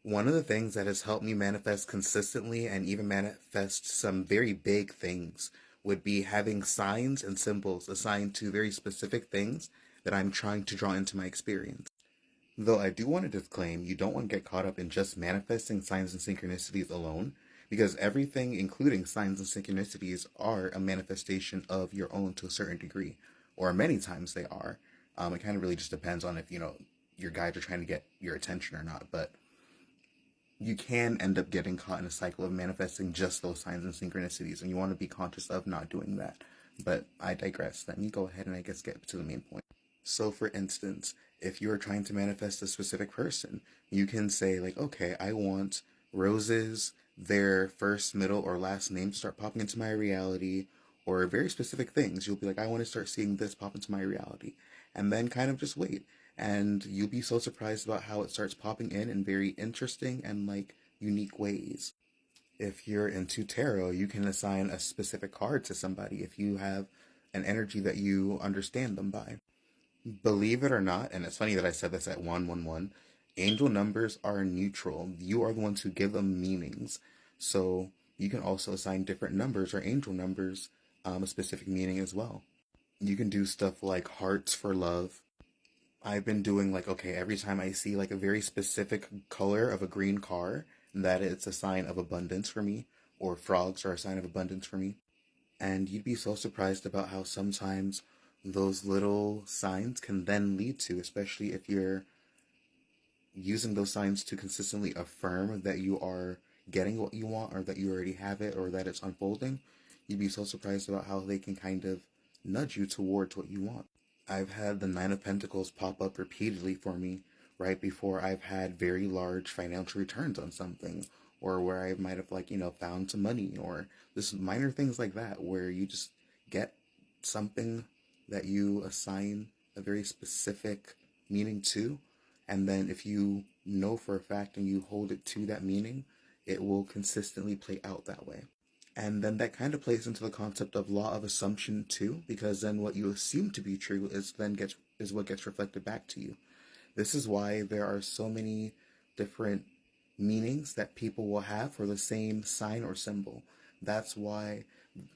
One of the things that has helped me manifest consistently and even manifest some very big things would be having signs and symbols assigned to very specific things that I'm trying to draw into my experience. Though I do want to disclaim, you don't want to get caught up in just manifesting signs and synchronicities alone, because everything, including signs and synchronicities, are a manifestation of your own to a certain degree, or many times they are. It kind of really just depends on if, your guides are trying to get your attention or not, but you can end up getting caught in a cycle of manifesting just those signs and synchronicities, and you want to be conscious of not doing that. But I digress. Let me go ahead and I guess get to the main point. So, for instance, if you are trying to manifest a specific person, you can say, like, okay, I want roses, their first, middle, or last name to start popping into my reality, or very specific things. You'll be like, I want to start seeing this pop into my reality. And then kind of just wait. And you'll be so surprised about how it starts popping in very interesting and like unique ways. If you're into tarot, you can assign a specific card to somebody if you have an energy that you understand them by. Believe it or not, and it's funny that I said this at 111, angel numbers are neutral. You are the ones who give them meanings. So you can also assign different numbers or angel numbers a specific meaning as well. You can do stuff like hearts for love. I've been doing like, okay, every time I see like a very specific color of a green car, that it's a sign of abundance for me, or frogs are a sign of abundance for me. And you'd be so surprised about how sometimes those little signs can then lead to, especially if you're using those signs to consistently affirm that you are getting what you want, or that you already have it, or that it's unfolding, you'd be so surprised about how they can kind of nudge you towards what you want. I've had the Nine of Pentacles pop up repeatedly for me right before I've had very large financial returns on something, or where I might have, like, found some money, or just minor things like that, where you just get something that you assign a very specific meaning to, and then if you know for a fact and you hold it to that meaning, it will consistently play out that way. And then that kind of plays into the concept of law of assumption too, because then what you assume to be true is what gets reflected back to you. This is why there are so many different meanings that people will have for the same sign or symbol. That's why,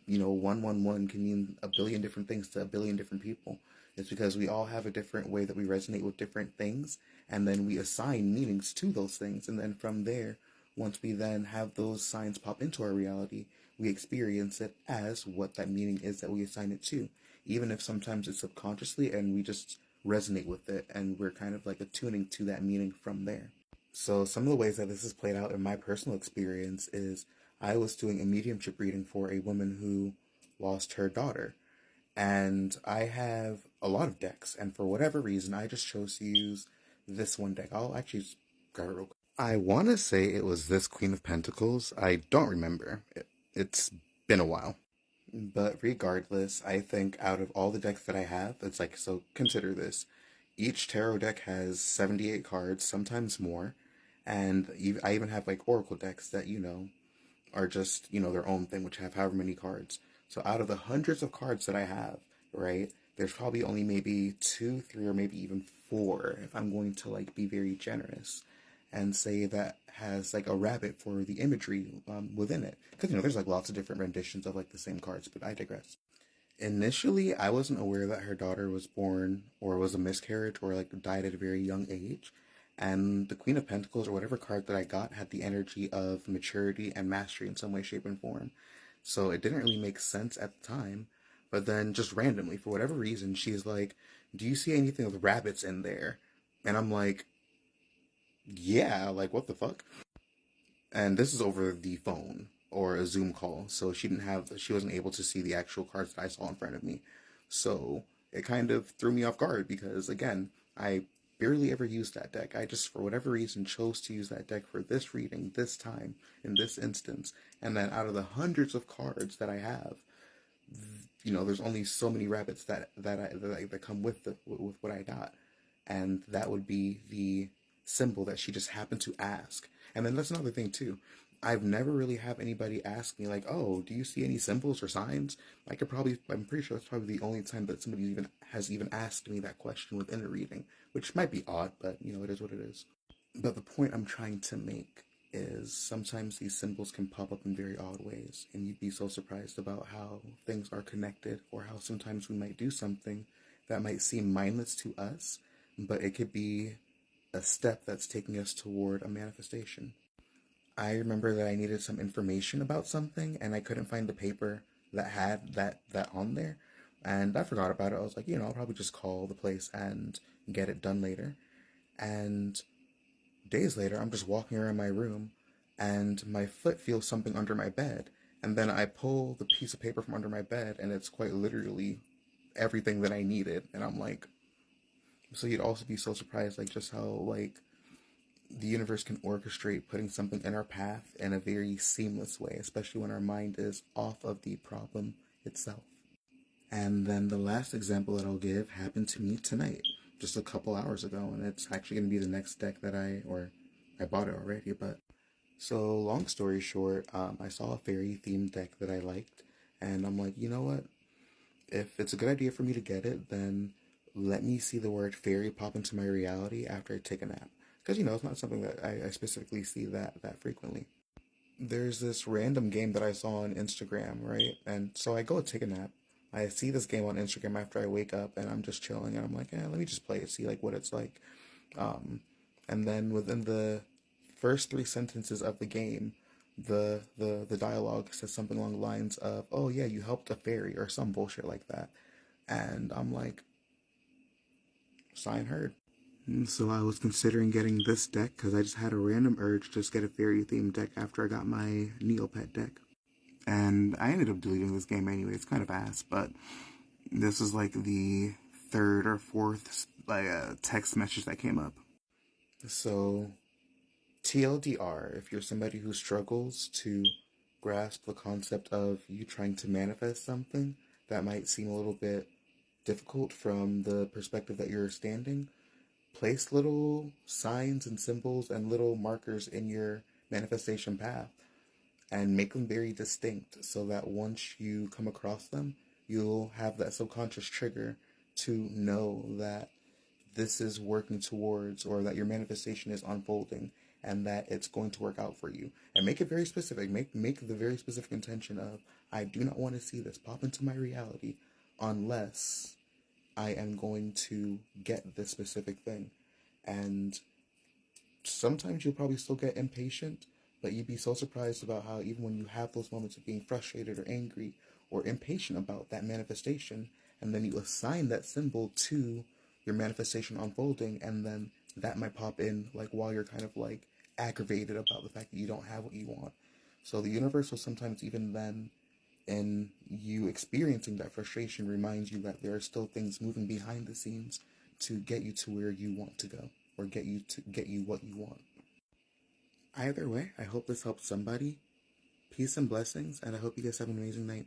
111 can mean a billion different things to a billion different people. It's because we all have a different way that we resonate with different things, and then we assign meanings to those things. And then from there, once we then have those signs pop into our reality, we experience it as what that meaning is that we assign it to. Even if sometimes it's subconsciously and we just resonate with it and we're kind of like attuning to that meaning from there. So some of the ways that this is played out in my personal experience is I was doing a mediumship reading for a woman who lost her daughter. And I have a lot of decks, and for whatever reason, I just chose to use this one deck. I'll actually just grab it real quick. I want to say it was this Queen of Pentacles. I don't remember. It's been a while. But regardless, I think out of all the decks that I have, it's like, so consider this. Each tarot deck has 78 cards, sometimes more. And I even have like oracle decks that, are just, their own thing, which have however many cards. So out of the hundreds of cards that I have, right, there's probably only maybe two, three, or maybe even four, if I'm going to like be very generous and say that has like a rabbit for the imagery within it. Because, there's like lots of different renditions of like the same cards, but I digress. Initially, I wasn't aware that her daughter was born or was a miscarriage or like died at a very young age. And the Queen of Pentacles, or whatever card that I got, had the energy of maturity and mastery in some way, shape, and form. So it didn't really make sense at the time. But then just randomly, for whatever reason, she's like, do you see anything with rabbits in there? And I'm like, yeah, like what the fuck? And this is over the phone or a Zoom call, so she wasn't able to see the actual cards that I saw in front of me. So it kind of threw me off guard because, again, I barely ever used that deck. I just, for whatever reason, chose to use that deck for this reading, this time, in this instance. And then out of the hundreds of cards that I have, there's only so many rabbits that come with with what I got, and that would be the symbol that she just happened to ask. And then that's another thing too. I've never really have anybody ask me like, "Oh, do you see any symbols or signs?" I'm pretty sure that's probably the only time that somebody even asked me that question within a reading, which might be odd, but it is what it is. But the point I'm trying to make is sometimes these symbols can pop up in very odd ways, and you'd be so surprised about how things are connected, or how sometimes we might do something that might seem mindless to us, but it could be a step that's taking us toward a manifestation. I remember that I needed some information about something, and I couldn't find the paper that had that on there, and I forgot about it. I was like, I'll probably just call the place and get it done later. And days later, I'm just walking around my room and my foot feels something under my bed. And then I pull the piece of paper from under my bed and it's quite literally everything that I needed. And I'm like, so you'd also be so surprised, like, just how, like, the universe can orchestrate putting something in our path in a very seamless way, especially when our mind is off of the problem itself. And then the last example that I'll give happened to me tonight, just a couple hours ago, and it's actually going to be the next deck that I bought it already. But so long story short, I saw a fairy themed deck that I liked, and I'm like, you know what? If it's a good idea for me to get it, then let me see the word fairy pop into my reality after I take a nap, because it's not something that I specifically see that frequently. There's this random game that I saw on Instagram, right? And so I go take a nap. I see this game on Instagram after I wake up, and I'm just chilling, and I'm like, let me just play it, see like what it's like. Um, and then within the first three sentences of the game, the dialogue says something along the lines of, "Oh yeah, you helped a fairy" or some bullshit like that, and I'm like, sign heard. So I was considering getting this deck because I just had a random urge to just get a fairy themed deck after I got my Neopet deck. And I ended up deleting this game anyway. It's kind of ass, but this is like the third or fourth text message that came up. So TLDR, if you're somebody who struggles to grasp the concept of you trying to manifest something that might seem a little bit difficult from the perspective that you're standing, place little signs and symbols and little markers in your manifestation path and make them very distinct so that once you come across them, you'll have that subconscious trigger to know that this is working towards, or that your manifestation is unfolding and that it's going to work out for you. And make it very specific. Make the very specific intention of, I do not want to see this pop into my reality unless I am going to get this specific thing. And sometimes you'll probably still get impatient, but you'd be so surprised about how even when you have those moments of being frustrated or angry or impatient about that manifestation, and then you assign that symbol to your manifestation unfolding, and then that might pop in like while you're kind of like aggravated about the fact that you don't have what you want. So the universe will sometimes even then in you experiencing that frustration reminds you that there are still things moving behind the scenes to get you to where you want to go, or get you what you want. Either way, I hope this helps somebody. Peace and blessings, and I hope you guys have an amazing night.